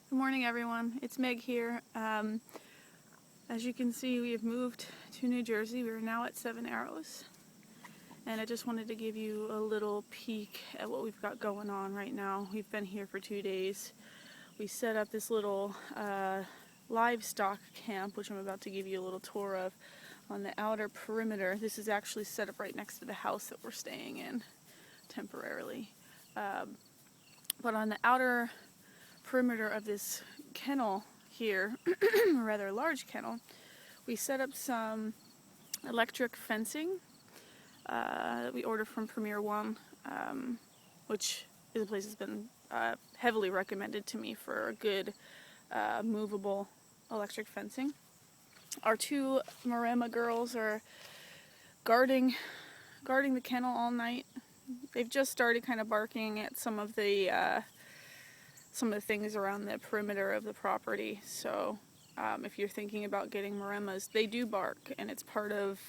Good morning, everyone. It's Meg here. As you can see, we have moved to New Jersey. We are now at Seven Arrows, and I just wanted to give you a little peek at what we've got going on right now. We've been here for 2 days. We set up this little livestock camp, which I'm about to give you a little tour of, on the outer perimeter. This is actually set up right next to the house that we're staying in temporarily. But on the outer perimeter of this kennel here, a rather large kennel, we set up some electric fencing that we ordered from Premier One, which is a place that's been heavily recommended to me for a good movable electric fencing. Our two Maremma girls are guarding the kennel all night. They've just started kind of barking at some of the things around the perimeter of the property. So if you're thinking about getting Maremmas, they do bark, and it's part of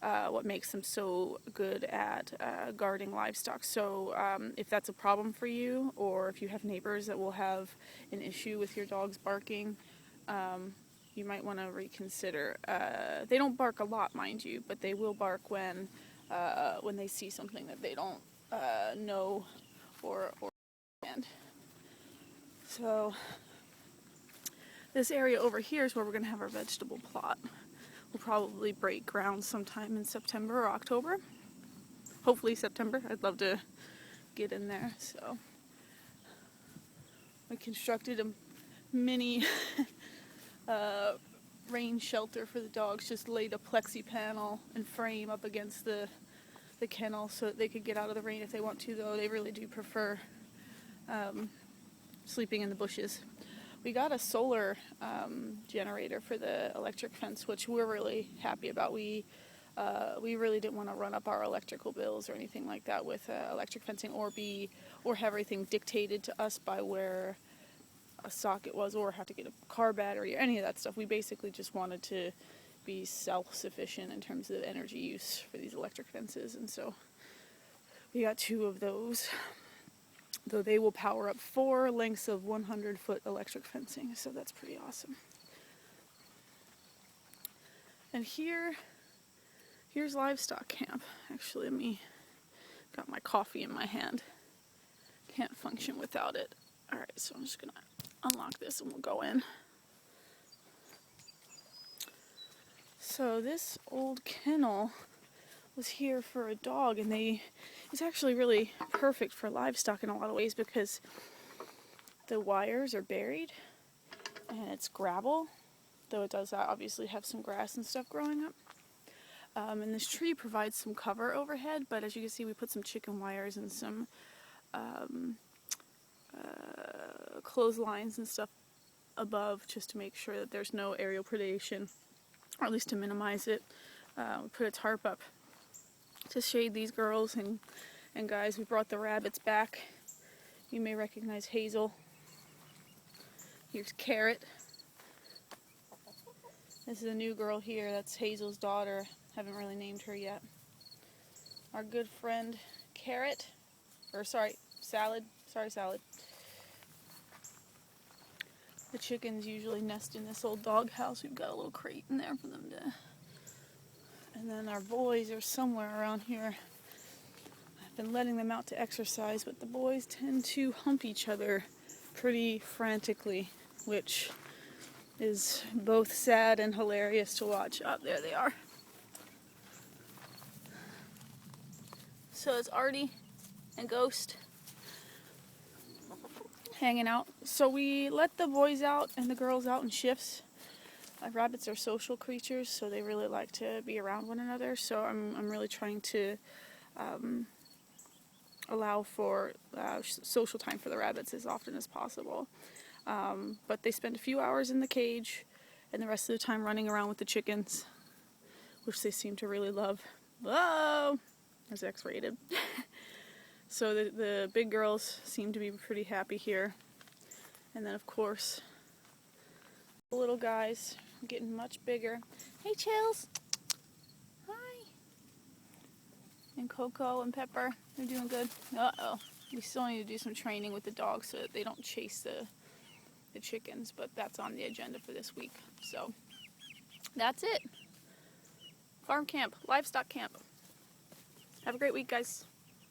what makes them so good at guarding livestock. So if that's a problem for you, or if you have neighbors that will have an issue with your dogs barking, you might want to reconsider. They don't bark a lot, mind you, but they will bark when they see something that they don't know or understand. So this area over here is where we're going to have our vegetable plot. We'll probably break ground sometime in September or October. Hopefully September. I'd love to get in there. So we constructed a mini rain shelter for the dogs. Just laid a plexi panel and frame up against the kennel so that they could get out of the rain if they want to, though they really do prefer sleeping in the bushes. We got a solar generator for the electric fence, which we're really happy about. We really didn't want to run up our electrical bills or anything like that with electric fencing, or have everything dictated to us by where a socket was, or have to get a car battery or any of that stuff. We basically just wanted to be self-sufficient in terms of energy use for these electric fences, and so we got 2 of those, though they will power up 4 lengths of 100-foot electric fencing, so that's pretty awesome. And here's livestock camp. Actually, got my coffee in my hand. Can't function without it. Alright, so I'm just gonna unlock this and we'll go in. So this old kennel was here for a dog, and it's actually really perfect for livestock in a lot of ways because the wires are buried and it's gravel, though it does obviously have some grass and stuff growing up. And this tree provides some cover overhead, but as you can see, we put some chicken wires and some clotheslines and stuff above just to make sure that there's no aerial predation, or at least to minimize it. We put a tarp up to shade these girls and guys. We brought the rabbits back. You may recognize Hazel. Here's Carrot. This is a new girl here. That's Hazel's daughter. Haven't really named her yet. Our good friend Carrot, Salad. Sorry, Salad. The chickens usually nest in this old dog house. We've got a little crate in there for them to. And then our boys are somewhere around here. I've been letting them out to exercise, but the boys tend to hump each other pretty frantically, which is both sad and hilarious to watch. Oh, there they are. So it's Artie and Ghost hanging out. So we let the boys out and the girls out in shifts. Rabbits are social creatures, so they really like to be around one another. So I'm really trying to allow for social time for the rabbits as often as possible. But they spend a few hours in the cage, and the rest of the time running around with the chickens, which they seem to really love. Whoa! That's X-rated. So the big girls seem to be pretty happy here. And then, of course, the little guys are getting much bigger. Hey, Chills! Hi! And Coco and Pepper, they're doing good. Uh-oh. We still need to do some training with the dogs so that they don't chase the the chickens, but that's on the agenda for this week. So that's it. Farm camp, livestock camp. Have a great week, guys.